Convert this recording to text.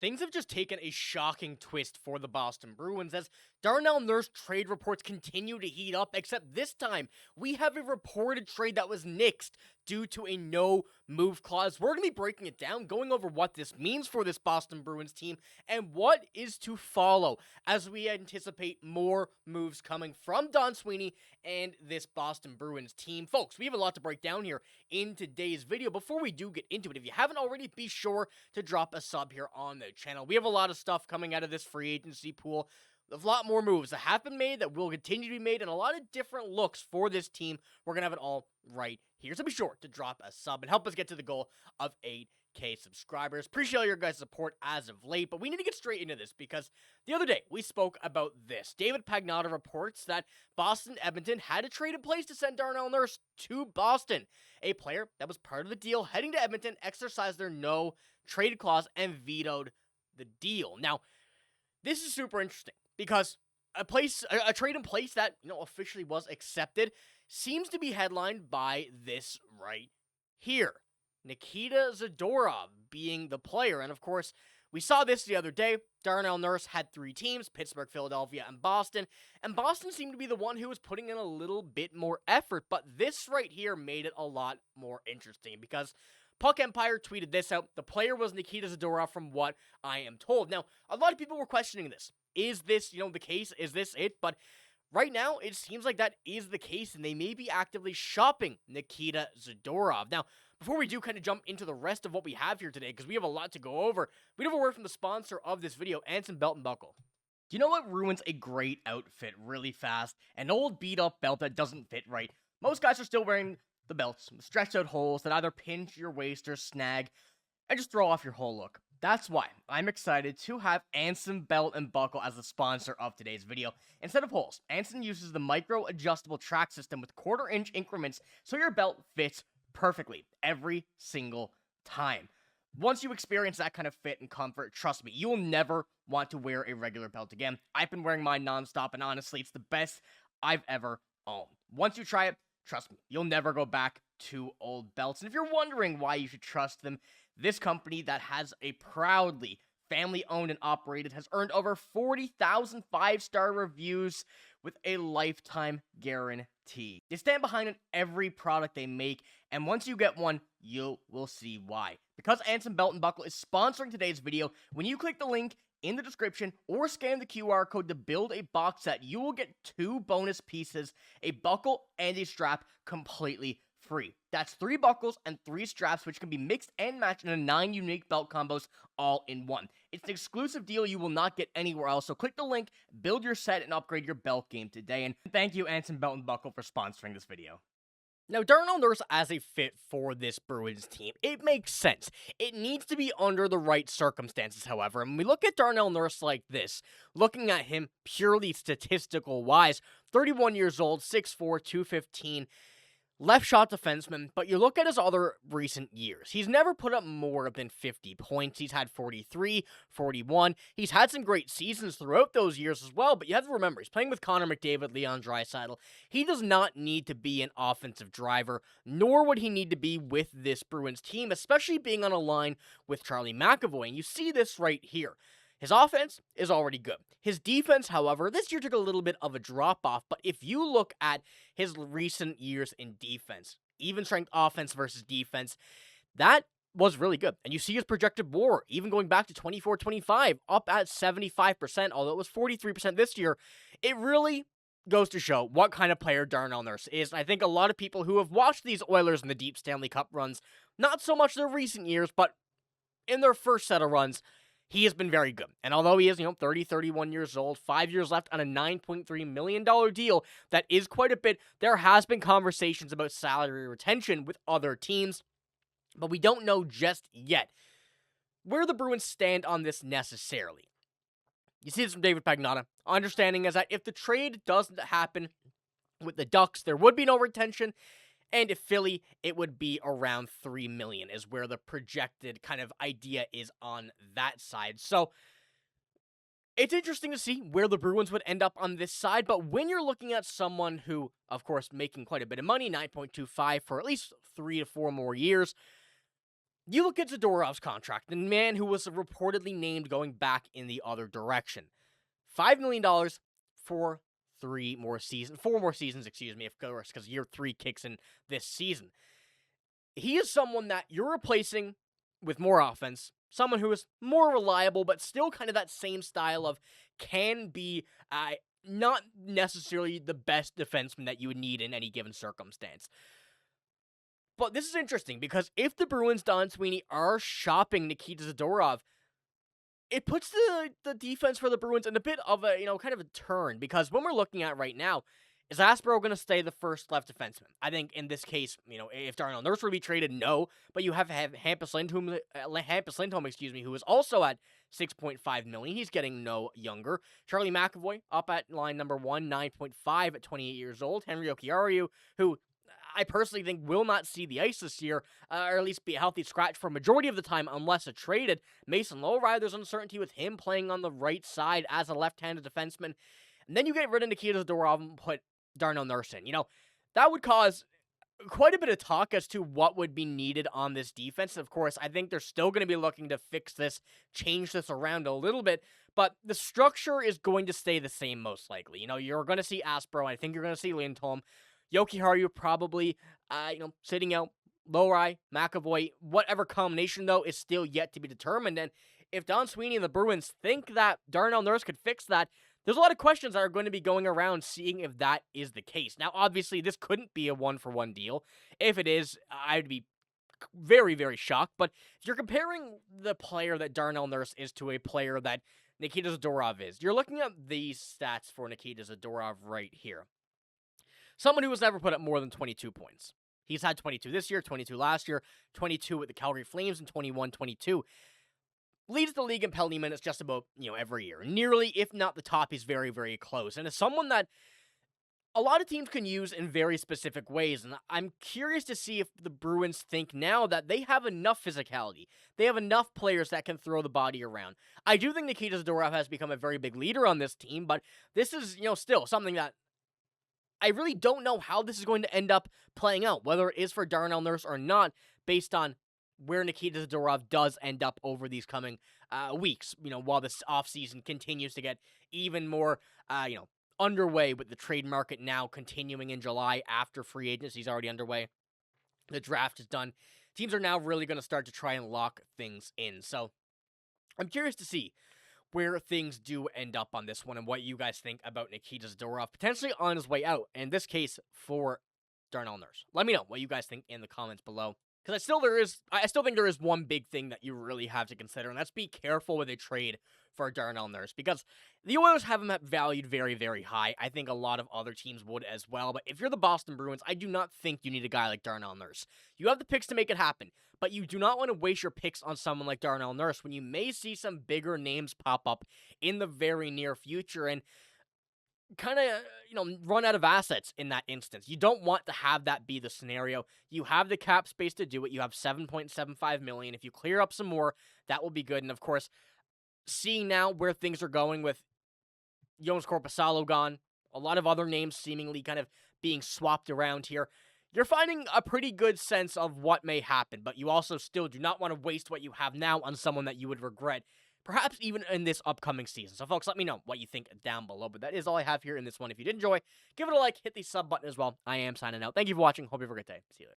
Things have just taken a shocking twist for the Boston Bruins as Darnell Nurse trade reports continue to heat up, except this time we have a reported trade that was nixed due to a no-move clause. We're going to be breaking it down, going over what this means for this Boston Bruins team and what is to follow as we anticipate more moves coming from Don Sweeney and this Boston Bruins team. Folks, we have a lot to break down here in today's video. Before we do get into it, if you haven't already, be sure to drop a sub here on the channel. We have a lot of stuff coming out of this free agency pool. A lot more moves that have been made, that will continue to be made, and a lot of different looks for this team. We're going to have it all right here. So be sure to drop a sub and help us get to the goal of 8K subscribers. Appreciate all your guys' support as of late, but we need to get straight into this because the other day we spoke about this. David Pastrnak reports that Boston Edmonton had a trade in place to send Darnell Nurse to Boston. A player that was part of the deal heading to Edmonton exercised their no trade clause and vetoed the deal. Now, this is super interesting because a trade in place that, officially was accepted seems to be headlined by this right here. Nikita Zadorov being the player. And of course, we saw this the other day. Darnell Nurse had 3 teams, Pittsburgh, Philadelphia, and Boston. And Boston seemed to be the one who was putting in a little bit more effort. But this right here made it a lot more interesting because Puck Empire tweeted this out. The player was Nikita Zadorov from what I am told. Now, a lot of people were questioning this. Is this, the case? Is this it? But right now, it seems like that is the case, and they may be actively shopping Nikita Zadorov. Now, before we do kind of jump into the rest of what we have here today, because we have a lot to go over, we have a word from the sponsor of this video, Anson Belt and Buckle. Do you know what ruins a great outfit really fast? An old beat-up belt that doesn't fit right. Most guys are still wearing the belts, the stretched out holes that either pinch your waist or snag and just throw off your whole look. That's why I'm excited to have Anson Belt and Buckle as the sponsor of today's video. Instead of holes, Anson uses the micro adjustable track system with 1/4 inch increments so your belt fits perfectly every single time. Once you experience that kind of fit and comfort, trust me, you will never want to wear a regular belt again. I've been wearing mine nonstop, and honestly, it's the best I've ever owned. Once you try it, trust me, you'll never go back to old belts. And if you're wondering why you should trust them, this company that has a proudly family-owned and operated has earned over 40,000 5-star reviews with a lifetime guarantee. They stand behind every product they make, and once you get one, you will see why. Because Anson Belt and Buckle is sponsoring today's video, when you click the link in the description or scan the QR code to build a box set, you will get 2 bonus pieces, a buckle and a strap, completely free. That's 3 buckles and 3 straps, which can be mixed and matched into 9 unique belt combos all in one. It's an exclusive deal you will not get anywhere else, so click the link, build your set, and upgrade your belt game today. And thank you, Anson Belt and Buckle, for sponsoring this video. Now, Darnell Nurse as a fit for this Bruins team, it makes sense. It needs to be under the right circumstances, however. And when we look at Darnell Nurse like this, looking at him purely statistical-wise, 31 years old, 6'4", 215, left shot defenseman, but you look at his other recent years. He's never put up more than 50 points. He's had 43, 41. He's had some great seasons throughout those years as well, but you have to remember, he's playing with Connor McDavid, Leon Draisaitl. He does not need to be an offensive driver, nor would he need to be with this Bruins team, especially being on a line with Charlie McAvoy, and you see this right here. His offense is already good. His defense, however, this year took a little bit of a drop-off, but if you look at his recent years in defense, even strength offense versus defense, that was really good. And you see his projected WAR, even going back to 24-25, up at 75%, although it was 43% this year. It really goes to show what kind of player Darnell Nurse is. I think a lot of people who have watched these Oilers in the deep Stanley Cup runs, not so much their recent years, but in their first set of runs, he has been very good. And although he is, 30, 31 years old, 5 years left on a $9.3 million deal, that is quite a bit. There has been conversations about salary retention with other teams, but we don't know just yet where the Bruins stand on this necessarily. You see this from David Pastrnak. Understanding is that if the trade doesn't happen with the Ducks, there would be no retention. And if Philly, it would be around $3 million is where the projected kind of idea is on that side. So it's interesting to see where the Bruins would end up on this side. But when you're looking at someone who, of course, making quite a bit of money, 9.25 for at least 3 to 4 more years, You look at Zadorov's contract, the man who was reportedly named going back in the other direction. $5 million for 4 more seasons, of course, because year 3 kicks in this season. He is someone that you're replacing with more offense, someone who is more reliable, but still kind of that same style of can be not necessarily the best defenseman that you would need in any given circumstance. But this is interesting because if the Bruins, Don Sweeney, are shopping Nikita Zadorov, it puts the defense for the Bruins in a bit of a, kind of a turn, because when we're looking at right now, is Aspero going to stay the first left defenseman? I think in this case, if Darnell Nurse would be traded, no, but you have Hampus Lindholm, who is also at $6.5 million. He's getting no younger. Charlie McAvoy up at line number 1, 9.5 at 28 years old. Henry Okiaru, who I personally think will not see the ice this year, or at least be a healthy scratch for a majority of the time unless it's traded. Mason Lowry, there's uncertainty with him playing on the right side as a left-handed defenseman. And then you get rid of Nikita Zadorov and put Darnell Nurse in. That would cause quite a bit of talk as to what would be needed on this defense. Of course, I think they're still going to be looking to fix this, change this around a little bit, but the structure is going to stay the same most likely. You're going to see Aspero, I think you're going to see Lindholm. Yoki Haru probably, sitting out. Lowry, McAvoy, whatever combination, though, is still yet to be determined. And if Don Sweeney and the Bruins think that Darnell Nurse could fix that, there's a lot of questions that are going to be going around seeing if that is the case. Now, obviously, this couldn't be a one-for-one deal. If it is, I'd be very, very shocked. But if you're comparing the player that Darnell Nurse is to a player that Nikita Zadorov is, you're looking at these stats for Nikita Zadorov right here. Someone who has never put up more than 22 points. He's had 22 this year, 22 last year, 22 with the Calgary Flames, and 21-22. Leads the league in penalty minutes just about, every year. Nearly, if not the top, he's very, very close. And it's someone that a lot of teams can use in very specific ways. And I'm curious to see if the Bruins think now that they have enough physicality. They have enough players that can throw the body around. I do think Nikita Zadorov has become a very big leader on this team, but this is, still something that I really don't know how this is going to end up playing out, whether it is for Darnell Nurse or not, based on where Nikita Zadorov does end up over these coming weeks, while this offseason continues to get even more, underway with the trade market now continuing in July after free agency is already underway. The draft is done. Teams are now really going to start to try and lock things in. So I'm curious to see where things do end up on this one and what you guys think about Nikita Zadorov potentially on his way out, in this case for Darnell Nurse. Let me know what you guys think in the comments below, because I still think there is one big thing that you really have to consider, and that's be careful with a trade for Darnell Nurse, because the Oilers have him valued very, very high. I think a lot of other teams would as well, but if you're the Boston Bruins, I do not think you need a guy like Darnell Nurse. You have the picks to make it happen, but you do not want to waste your picks on someone like Darnell Nurse when you may see some bigger names pop up in the very near future and kind of, run out of assets in that instance. You don't want to have that be the scenario. You have the cap space to do it. You have $7.75 million. If you clear up some more, that will be good. And of course, seeing now where things are going with Jonas Korpisalo gone, a lot of other names seemingly kind of being swapped around here, you're finding a pretty good sense of what may happen, but you also still do not want to waste what you have now on someone that you would regret, perhaps even in this upcoming season. So folks, let me know what you think down below, but that is all I have here in this one. If you did enjoy, give it a like, hit the sub button as well. I am signing out. Thank you for watching. Hope you have a great day. See you later.